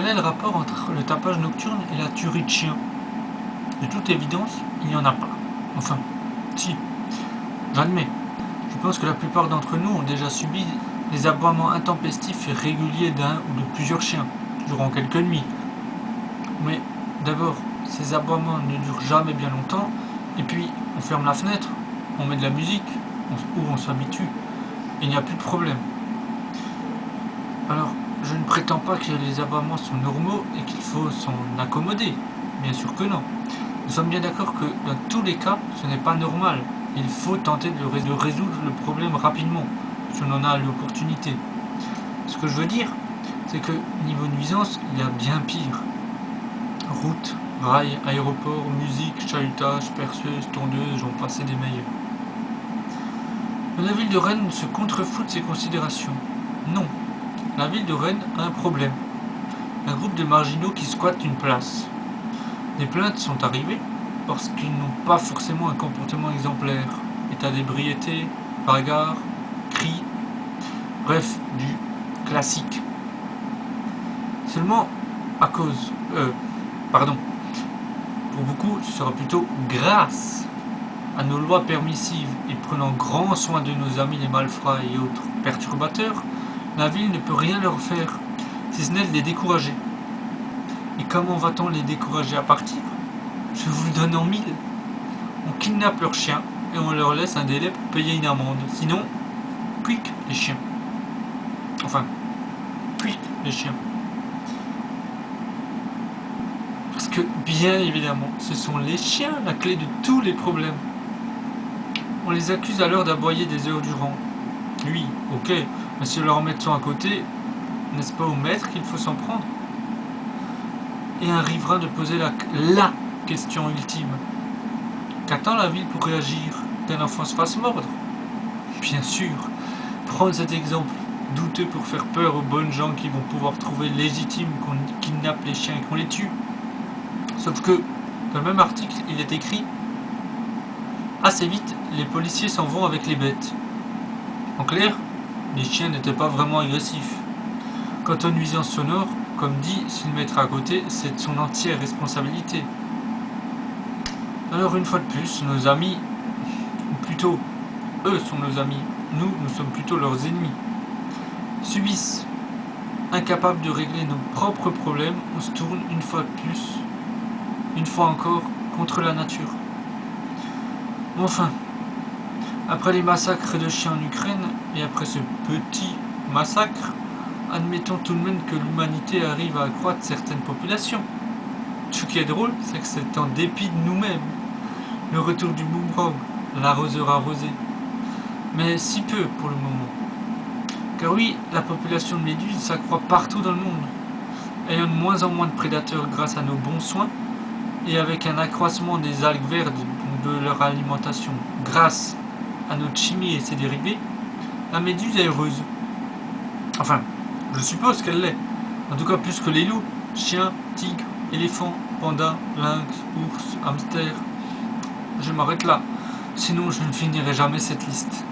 Quel est le rapport entre le tapage nocturne et la tuerie de chiens? De toute évidence, il n'y en a pas. Enfin, si, j'admets. Je pense que la plupart d'entre nous ont déjà subi les aboiements intempestifs et réguliers d'un ou de plusieurs chiens, durant quelques nuits. Mais d'abord, ces aboiements ne durent jamais bien longtemps, et puis on ferme la fenêtre, on met de la musique, ou on s'habitue, et il n'y a plus de problème. Alors, je ne prétends pas que les aboiements sont normaux et qu'il faut s'en accommoder, bien sûr que non. Nous sommes bien d'accord que dans tous les cas, ce n'est pas normal. Il faut tenter de résoudre le problème rapidement, si on en a l'opportunité. Ce que je veux dire, c'est que niveau nuisance, il y a bien pire. Route, rails, aéroport, musique, chahutage, perceuse, tondeuse, j'en passais des meilleurs. Mais la ville de Rennes se contrefout de ces considérations. Non, la ville de Rennes a un problème. Un groupe de marginaux qui squattent une place. Des plaintes sont arrivées parce qu'ils n'ont pas forcément un comportement exemplaire. État d'ébriété, bagarre, cris, bref, du classique. Seulement à cause... pour beaucoup, ce sera plutôt grâce à nos lois permissives et prenant grand soin de nos amis les malfrats et autres perturbateurs, la ville ne peut rien leur faire, si ce n'est de les décourager. Et comment va-t-on les décourager à partir? Je vous le donne en mille. On kidnappe leurs chiens et on leur laisse un délai pour payer une amende. Sinon, quick les chiens. Enfin, quick les chiens. Parce que, bien évidemment, ce sont les chiens la clé de tous les problèmes. On les accuse alors d'aboyer des heures durant. Oui, ok, mais si leur mettant à côté, n'est-ce pas au maître qu'il faut s'en prendre? Et un riverain de poser la question ultime. Qu'attend la ville pour réagir? Qu'un enfant se fasse mordre? Bien sûr, prendre cet exemple douteux pour faire peur aux bonnes gens qui vont pouvoir trouver légitime qu'on kidnappe les chiens et qu'on les tue. Sauf que, dans le même article, il est écrit « Assez vite, les policiers s'en vont avec les bêtes ». En clair, les chiens n'étaient pas vraiment agressifs. Quant aux nuisances sonores, comme dit, si le maître à côté, c'est de son entière responsabilité. Alors une fois de plus, nos amis, ou plutôt, eux sont nos amis, nous sommes plutôt leurs ennemis, subissent. Incapables de régler nos propres problèmes, on se tourne une fois de plus, une fois encore, contre la nature. Enfin, après les massacres de chiens en Ukraine, et après ce petit massacre, admettons tout de même que l'humanité arrive à accroître certaines populations. Ce qui est drôle, c'est que c'est en dépit de nous-mêmes. Le retour du boomerang, l'arroseur arrosé. Mais si peu pour le moment. Car oui, la population de méduses s'accroît partout dans le monde, ayant de moins en moins de prédateurs grâce à nos bons soins, et avec un accroissement des algues vertes de leur alimentation grâce à notre chimie et ses dérivés, la méduse est heureuse. Enfin, je suppose qu'elle l'est. En tout cas plus que les loups, chiens, tigres, éléphants, pandas, lynx, ours, hamsters. Je m'arrête là, sinon je ne finirai jamais cette liste.